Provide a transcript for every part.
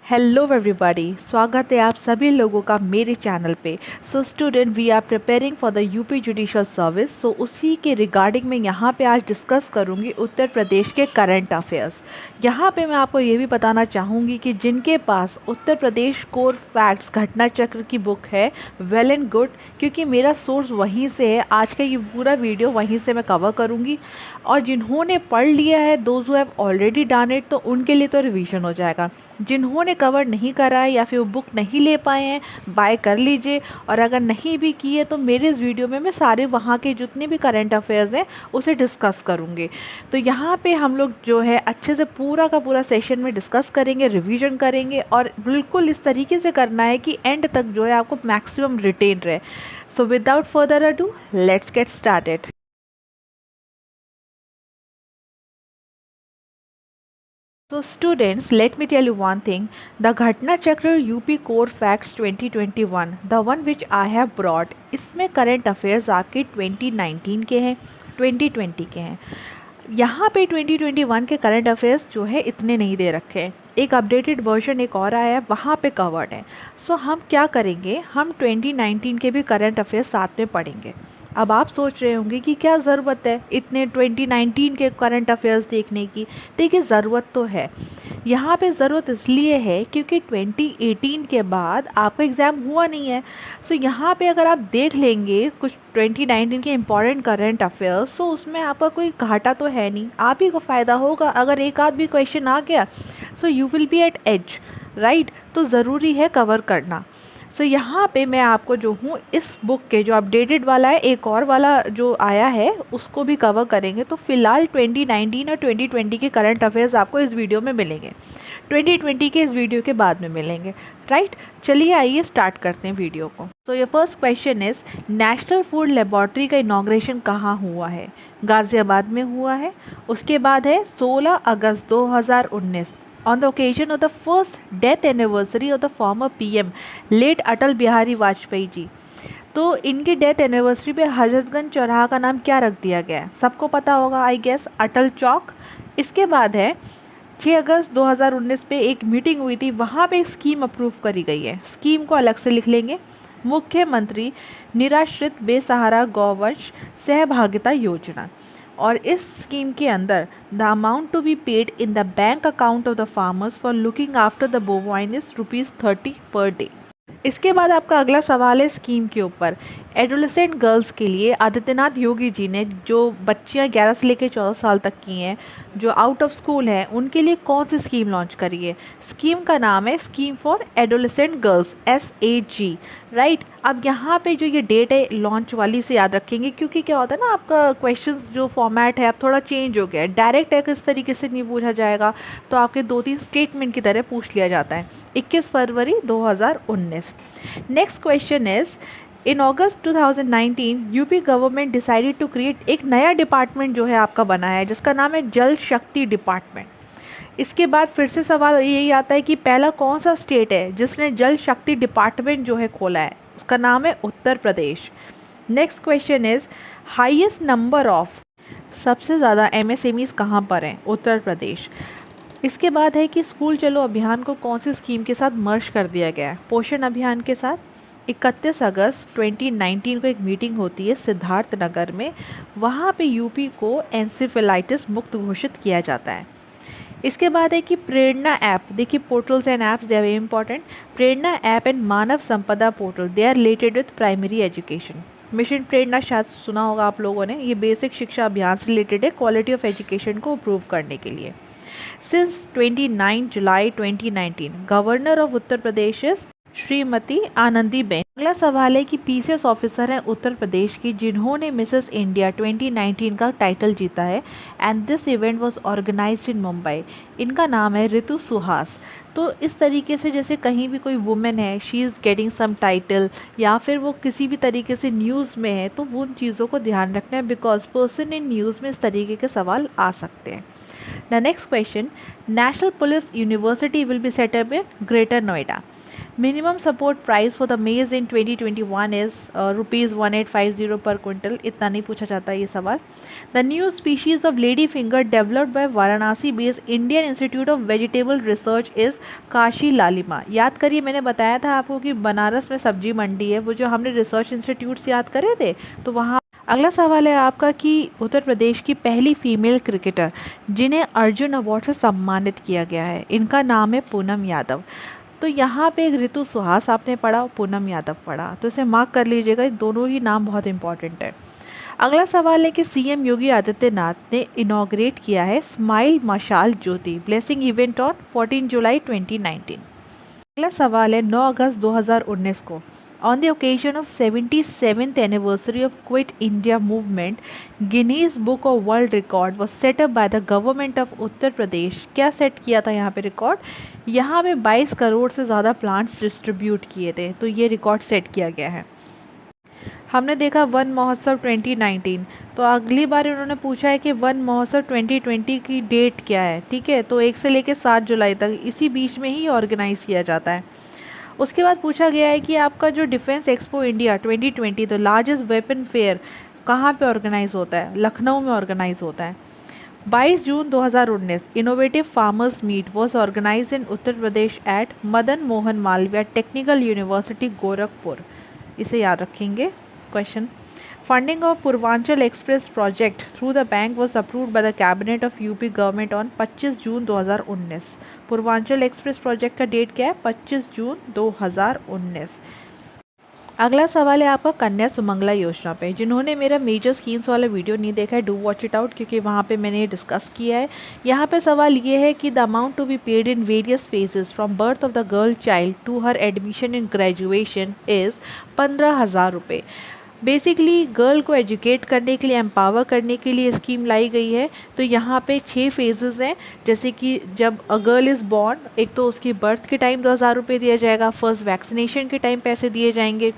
Hello everybody, स्वागत है आप सभी लोगों का मेरे चैनल पे। So student, we are preparing for the UP judicial service. So उसी के रिगार्डिंग मैं यहाँ पे आज डिस्कस करूँगी उत्तर प्रदेश के करंट अफेयर्स। यहाँ पे मैं आपको ये भी बताना चाहूँगी कि जिनके पास उत्तर प्रदेश कोर फैक्ट्स घटना चक्र की बुक है, वेल एंड गुड, क्योंकि मेरा सोर्स वहीं से है। आज का ये पूरा वीडियो वहीं से मैं कवर करूँगी। और जिन्होंने पढ़ लिया है, those who have already done it, तो उनके लिए तो रिवीजन हो जाएगा। जिन्होंने कवर नहीं करा है या फिर वो बुक नहीं ले पाए हैं, बाय कर लीजिए। और अगर नहीं भी की है तो मेरे इस वीडियो में मैं सारे वहाँ के जितने भी करंट अफेयर्स हैं उसे डिस्कस करूँगी। तो यहाँ पे हम लोग जो है अच्छे से पूरा का पूरा सेशन में डिस्कस करेंगे, रिवीजन करेंगे, और बिल्कुल इस तरीके से करना है कि एंड तक जो है आपको मैक्सिमम रिटेन रहे। So without further ado, let's get started. So students, let me tell you one thing. The Ghatna Chakra UP Core Facts 2021, the one which I have brought, इसमें करंट अफेयर्स आपके 2019 के हैं, 2020 के हैं। यहाँ पे 2021 के करंट अफेयर्स जो है इतने नहीं दे रखे हैं। एक अपडेटेड वर्जन एक और आया है, वहाँ पे कवर्ड है। सो हम क्या करेंगे, हम 2019 के भी करंट अफेयर्स साथ में पढ़ेंगे। अब आप सोच रहे होंगे कि क्या ज़रूरत है इतने 2019 के करंट अफेयर्स देखने की। देखिए, ज़रूरत तो है। यहाँ पे ज़रूरत इसलिए है क्योंकि 2018 के बाद आपका एग्ज़ाम हुआ नहीं है। सो यहाँ पे अगर आप देख लेंगे कुछ 2019 के इम्पॉर्टेंट करंट अफेयर्स, तो उसमें आपका कोई घाटा तो है नहीं, आप ही को फ़ायदा होगा। अगर एक आध भी क्वेश्चन आ गया, so you will be at edge, right. तो ज़रूरी है कवर करना। सो यहाँ पे मैं आपको जो हूँ इस बुक के जो अपडेटेड वाला है, एक और वाला जो आया है, उसको भी कवर करेंगे। तो फिलहाल 2019 और 2020 के करंट अफेयर्स आपको इस वीडियो में मिलेंगे, 2020 के इस वीडियो के बाद में मिलेंगे, राइट। चलिए आइए स्टार्ट करते हैं वीडियो को। So your first question is, national food laboratory का इनॉग्रेशन कहाँ हुआ है? गाज़ियाबाद में हुआ है। उसके बाद है 16 अगस्त 2019 on the occasion of the first death anniversary of the former PM late Atal Bihari Vajpayee ji. तो इनकी डेथ एनिवर्सरी पे हजरतगंज चौराहा का नाम क्या रख दिया गया है? सबको पता होगा आई गेस, अटल चौक। इसके बाद है 6 अगस्त 2019 पे एक मीटिंग हुई थी, वहाँ पे एक स्कीम अप्रूव करी गई है। स्कीम को अलग से लिख लेंगे, मुख्यमंत्री निराश्रित बेसहारा गौवंश सहभागिता योजना। और इस स्कीम के अंदर the amount to be paid in the bank account of the farmers for looking after the bovine is ₹30 per day. इसके बाद आपका अगला सवाल है स्कीम के ऊपर। एडोलेसेंट गर्ल्स के लिए आदित्यनाथ योगी जी ने, जो बच्चियां 11 से लेकर 14 साल तक की हैं, जो आउट ऑफ स्कूल हैं, उनके लिए कौन सी स्कीम लॉन्च करी है? स्कीम का नाम है scheme for adolescent girls, SAG, right. अब यहाँ पे जो ये डेट है लॉन्च वाली से याद रखेंगे, क्योंकि क्या होता है ना, आपका क्वेश्चन जो फॉर्मेट है अब थोड़ा चेंज हो गया है। डायरेक्ट है इस तरीके से नहीं पूछा जाएगा, तो आपके 2-3 स्टेटमेंट की तरह पूछ लिया जाता है। 21 फरवरी 2019। Next question is, in August 2019 UP government decided to create, एक नया डिपार्टमेंट जो है आपका बना है जिसका नाम है जल शक्ति डिपार्टमेंट। इसके बाद फिर से सवाल यही आता है कि पहला कौन सा स्टेट है जिसने जल शक्ति डिपार्टमेंट जो है खोला है? उसका नाम है Uttar Pradesh. Next question is, highest number of, सबसे ज़्यादा MSMEs कहाँ पर हैं? उत्तर प्रदेश। इसके बाद है कि स्कूल चलो अभियान को कौन सी स्कीम के साथ मर्ज कर दिया गया है? पोषण अभियान के साथ। 31 अगस्त 2019 को एक मीटिंग होती है सिद्धार्थ नगर में, वहाँ पे यूपी को एंसेफेलाइटिस मुक्त घोषित किया जाता है। इसके बाद है कि प्रेरणा ऐप, देखिए portals and apps they are very important. Prerna app and Manav Sampada portal, they are related with primary education. Mission Prerna शायद सुना होगा आप लोगों ने, ये बेसिक शिक्षा अभियान से रिलेटेड है, क्वालिटी ऑफ एजुकेशन को इम्प्रूव करने के लिए। Since 29 July 2019, governor of Uttar Pradesh is Shrimati Anandiben. अगला सवाल है कि PCS ऑफिसर हैं उत्तर प्रदेश की जिन्होंने मिसेस इंडिया 2019 का टाइटल जीता है, and this event was organised in Mumbai. इनका नाम है ऋतु सुहास। तो इस तरीके से जैसे कहीं भी कोई वुमेन है, she is getting some title, या फिर वो किसी भी तरीके से न्यूज़ में है, तो उन चीज़ों को ध्यान रखना है, बिकॉज पर्सन इन न्यूज़ में इस तरीके के सवाल आ सकते हैं। The next question, National Police University will be set up in Greater Noida. Minimum support price for the मेज इन 2021 इज ₹1850 पर क्विंटल। इतना नहीं पूछा जाता ये सवाल। The new species of lady finger developed by Varanasi based Indian institute of vegetable research is Kashi लालिमा। याद करिए, मैंने बताया था आपको कि बनारस में सब्जी मंडी है, वो जो हमने रिसर्च इंस्टीट्यूट से याद करे थे, तो वहाँ। अगला सवाल है आपका कि उत्तर प्रदेश की पहली फीमेल क्रिकेटर जिन्हें अर्जुन अवार्ड से सम्मानित किया गया है, इनका नाम है पूनम यादव। तो यहाँ पे एक ऋतु सुहास आपने पढ़ा, पूनम यादव पढ़ा, तो इसे मार्क कर लीजिएगा, दोनों ही नाम बहुत इंपॉर्टेंट है। अगला सवाल है कि सीएम योगी आदित्यनाथ ने इनॉग्रेट किया है smile Mashal Jyoti blessing event on 14 July 2019। अगला सवाल है 9 अगस्त 2019 को on the occasion of 77th anniversary of quit India movement Guinness book of world record was set up by the government of Uttar Pradesh. क्या सेट किया था यहाँ पे रिकॉर्ड? यहाँ पे 22 करोड़ से ज़्यादा प्लांट्स डिस्ट्रीब्यूट किए थे, तो ये रिकॉर्ड सेट किया गया है। हमने देखा वन महोत्सव 2019, तो अगली बार उन्होंने पूछा है कि वन महोत्सव 2020 की डेट क्या है। ठीक है, तो 1 से लेकर 7 जुलाई तक, इसी बीच में ही ऑर्गेनाइज़ किया जाता है। उसके बाद पूछा गया है कि आपका जो defence expo India 2020 the largest weapon fair कहाँ पे ऑर्गेनाइज होता है? लखनऊ में ऑर्गेनाइज होता है। 22 June 2019 innovative farmers meet was organise in Uttar Pradesh at Madan Mohan Malviya technical university Gorakhpur. इसे याद रखेंगे। Question, funding of Purvanchal express project through the bank was approved by the cabinet of UP government on 25 June 2019। Purvanchal express project का date क्या है? 25 June 2019। अगला सवाल है आपका कन्या सुमंगला योजना पे। जिन्होंने मेरा मेजर स्कीम्स वाला वीडियो नहीं देखा है, डू वॉच इट आउट, क्योंकि वहाँ पे मैंने डिस्कस किया है। यहाँ पे सवाल ये है कि the amount to be paid in various phases from birth of the girl child to her admission in graduation is 15,000 रुपये। बेसिकली गर्ल को एजुकेट करने के लिए, एम्पावर करने के लिए स्कीम लाई गई है। तो यहाँ पे 6 फेजेस हैं, जैसे कि जब अ गर्ल इज़ बॉर्न, एक तो उसकी बर्थ के टाइम 2,000 रुपये दिया जाएगा, फर्स्ट वैक्सीनेशन के टाइम पैसे दिए जाएंगे,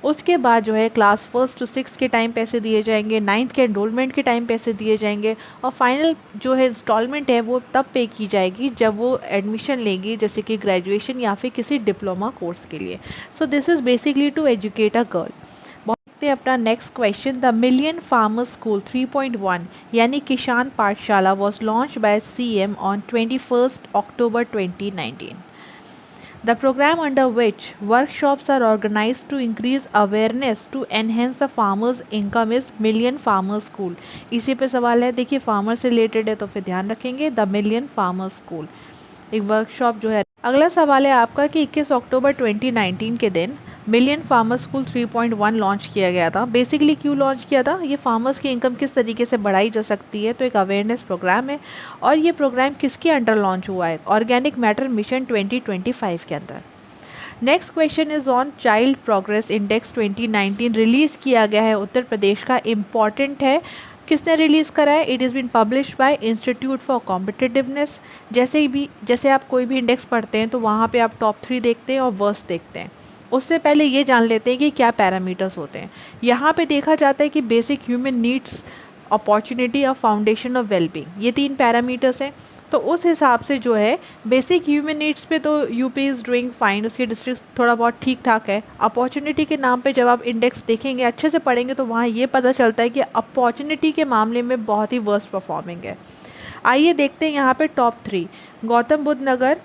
उसके बाद जो है क्लास 1 to 6 के टाइम पैसे दिए जाएंगे, 9th के एनरोलमेंट के टाइम पैसे दिए जाएंगे, और फाइनल जो है इंस्टॉलमेंट है वो तब पे की जाएगी जब वो एडमिशन लेगी, जैसे कि ग्रेजुएशन या फिर किसी डिप्लोमा कोर्स के लिए। So this is basically to educate a girl. अपना next question, the million farmer school 3.1 यानी किसान पाठशाला was launch by CM on 21 October 2019। The programme under which workshops are organise to increase awareness to enhance the farmers income is million farmer school. इसी पे सवाल है, देखिए farmer से related है तो फिर ध्यान रखेंगे द मिलियन फार्मर स्कूल एक वर्कशॉप जो है। अगला सवाल है आपका कि 21 अक्टूबर 2019 के दिन मिलियन फार्मर स्कूल 3.1 लॉन्च किया गया था। बेसिकली क्यों लॉन्च किया था? ये फार्मर्स की इनकम किस तरीके से बढ़ाई जा सकती है, तो एक अवेयरनेस प्रोग्राम है। और ये प्रोग्राम किसके अंडर लॉन्च हुआ है? ऑर्गेनिक मैटर मिशन 2025 के अंदर। Next question is on child progress index 2019 release किया गया है उत्तर प्रदेश का, इम्पॉर्टेंट है। किसने रिलीज़ करा है? It is been published by institute for competitiveness. जैसे आप कोई भी इंडेक्स पढ़ते हैं तो वहाँ पे आप टॉप 3 देखते हैं और वर्स्ट देखते हैं। उससे पहले ये जान लेते हैं कि क्या पैरामीटर्स होते हैं। यहाँ पे देखा जाता है कि बेसिक ह्यूमन नीड्स, अपॉर्चुनिटी और फाउंडेशन ऑफ वेलबींग, ये 3 पैरामीटर्स हैं। तो उस हिसाब से जो है बेसिक ह्यूमन नीड्स पे तो यूपी इज़ डूइंग फाइन, उसके डिस्ट्रिक्ट थोड़ा बहुत ठीक ठाक है। अपॉर्चुनिटी के नाम पे जब आप इंडेक्स देखेंगे, अच्छे से पढ़ेंगे, तो वहाँ ये पता चलता है कि अपॉर्चुनिटी के मामले में बहुत ही वर्स्ट परफॉर्मिंग है। आइए देखते हैं यहाँ पे टॉप 3। गौतम बुद्ध नगर,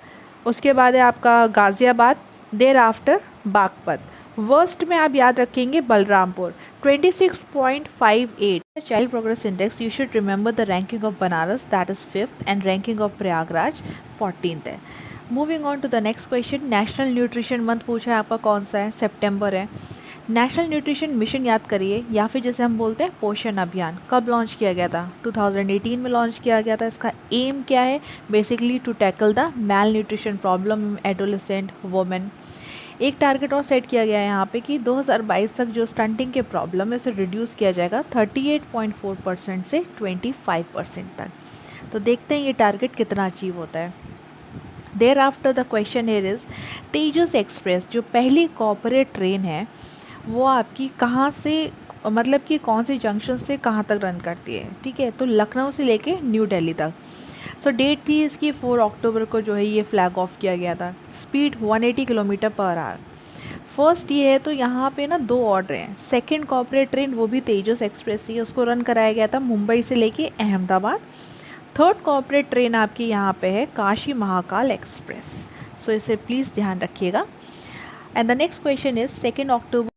उसके बाद है आपका Ghaziabad, thereafter Baghpat. Worst में आप याद रखेंगे Balrampur 26.58। Child progress index you should remember the ranking of Banaras that is 5th and ranking of Prayagraj 14th है। Moving on to the next question, national nutrition month पूछा है आपका कौन सा है? सितंबर है। नेशनल न्यूट्रिशन मिशन याद करिए, या फिर जैसे हम बोलते हैं पोषण अभियान, कब लॉन्च किया गया था? 2018 में लॉन्च किया गया था। इसका एम क्या है? Basically to tackle the malnutrition problem adolescent women. एक टारगेट और सेट किया गया है यहाँ पे कि 2022 तक जो स्टंटिंग के प्रॉब्लम है उसे रिड्यूस किया जाएगा 38.4% से 25% तक। तो देखते हैं ये टारगेट कितना अचीव होता है। Thereafter the question here is Tejas express जो पहली कॉर्पोरेट ट्रेन है वो आपकी कहाँ से, मतलब कि कौन सी जंक्शन से कहाँ तक रन करती है? ठीक है, तो लखनऊ से लेके न्यू दिल्ली तक। सो डेट थी इसकी 4 अक्टूबर को जो है ये फ्लैग ऑफ किया गया था। Speed 180 kilometre per hour. First ये है, तो यहाँ पे ना दो ऑर्डर हैं। सेकंड कॉर्पोरेट ट्रेन वो भी तेजस एक्सप्रेस ही, उसको रन कराया गया था मुंबई से लेके अहमदाबाद। थर्ड कॉर्पोरेट ट्रेन आपकी यहाँ पे है काशी महाकाल एक्सप्रेस। सो इसे प्लीज़ ध्यान रखिएगा। And the next question is 2 अक्टूबर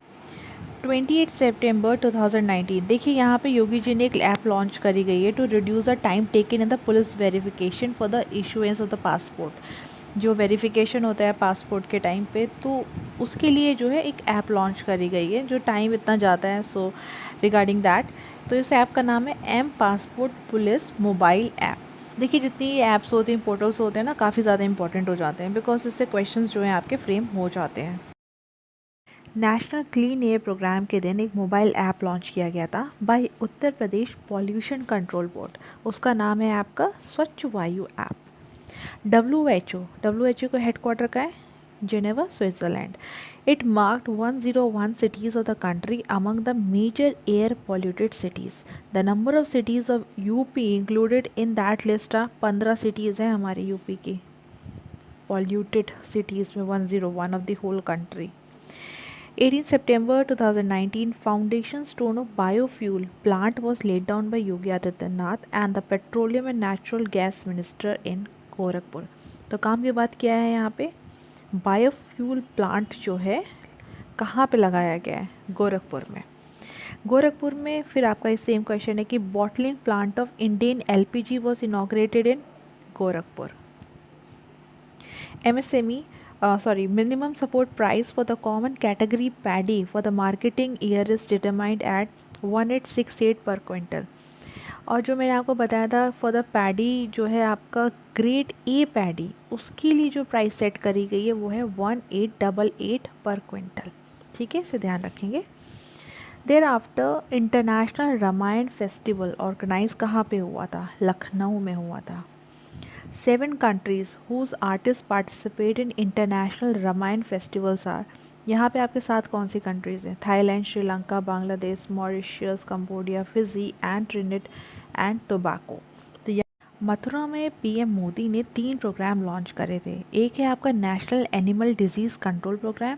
28 सितंबर 2019। देखिए यहाँ पे योगी जी ने एक ऐप लॉन्च करी गई है to reduce the time taken in the police verification for the issuance of the passport. जो वेरिफिकेशन होता है पासपोर्ट के टाइम पे, तो उसके लिए जो है एक ऐप लॉन्च करी गई है जो टाइम इतना जाता है। सो रिगार्डिंग दैट, तो इस ऐप का नाम है M passport police mobile app. देखिए जितनी ये ऐप्स होती हैं, पोर्टल्स होते हैं ना, काफ़ी ज़्यादा इंपॉर्टेंट हो जाते हैं बिकॉज इससे क्वेश्चंस जो हैं आपके फ्रेम हो जाते हैं। नेशनल क्लीन एयर प्रोग्राम के दिन एक मोबाइल ऐप लॉन्च किया गया था bye Uttar Pradesh pollution control board. उसका नाम है आपका स्वच्छ वायु ऐप। WHO का हेडक्वार्टर का है Geneva, Switzerland. It marked 101 cities of the country among the major air polluted cities. The number of cities of UP included in that list are 15 cities हैं हमारी यूपी की polluted cities में 101 of the whole country. 18 September 2019, foundation stone of biofuel plant was laid down by Yogi Adityanath and the Petroleum and Natural Gas Minister in Gorakhpur. तो काम की बात क्या है यहाँ पे, बायोफ्यूल प्लांट जो है कहाँ पे लगाया गया है, गोरखपुर में। गोरखपुर में फिर आपका ये सेम क्वेश्चन है कि bottling plant of Indian LPG was inaugurated in Gorakhpur. MSME minimum support price for the common category paddy for the marketing year is determined at 1868 per quintal. और जो मैंने आपको बताया था फॉर द पैडी जो है आपका ग्रेड A पैडी, उसके लिए जो प्राइस सेट करी गई है वो है 1888 पर क्विंटल। ठीक है, इसे ध्यान रखेंगे। Thereafter international Ramayan festival organise कहाँ पे हुआ था, लखनऊ में हुआ था। 7 countries whose artists participate in international Ramayan festivals are, यहाँ पे आपके साथ कौन सी कंट्रीज़ हैं, Thailand, Sri Lanka, Bangladesh, Mauritius, Cambodia, Fiji and Trinidad and Tobago. तो मथुरा में PM मोदी ने 3 प्रोग्राम लॉन्च करे थे। एक है आपका national animal disease control programme,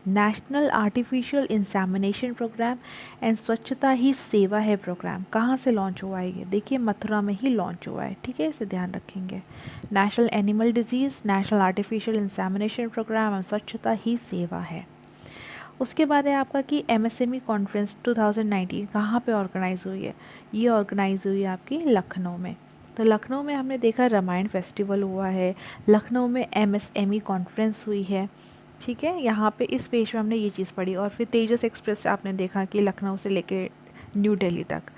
national artificial insemination programme and Swachhata Hi सेवा है प्रोग्राम। कहाँ से लॉन्च हुआ है ये, देखिए मथुरा में ही लॉन्च हुआ है। ठीक है, इसे ध्यान रखेंगे। National animal disease, national artificial insemination programme and Swachhata Hi सेवा है। उसके बाद है आपका कि MSME कॉन्फ्रेंस 2019 कहाँ पे ऑर्गेनाइज हुई है, ये ऑर्गेनाइज हुई है आपकी लखनऊ में। तो लखनऊ में हमने देखा रामायण फेस्टिवल हुआ है, लखनऊ में MSME कॉन्फ्रेंस हुई है। ठीक है, यहाँ पे इस पेज में हमने ये चीज़ पढ़ी। और फिर तेजस एक्सप्रेस से आपने देखा कि लखनऊ से लेके न्यू दिल्ली तक।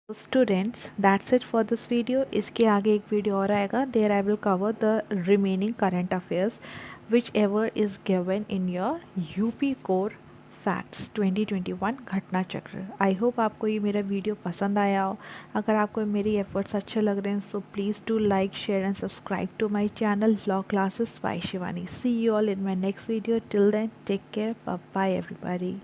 Students, that's it for this video. इसके आगे एक वीडियो और आएगा, there I will cover the remaining current affairs whichever is given in your UP core facts 2021 Ghatna चक्र। आई होप आपको ये मेरा वीडियो पसंद आया हो। अगर आपको मेरी एफर्ट्स अच्छे लग रहे हैं so please do like, share and subscribe to my channel law classes by Shivani. See you all in my next video. Till then take care, bye bye everybody.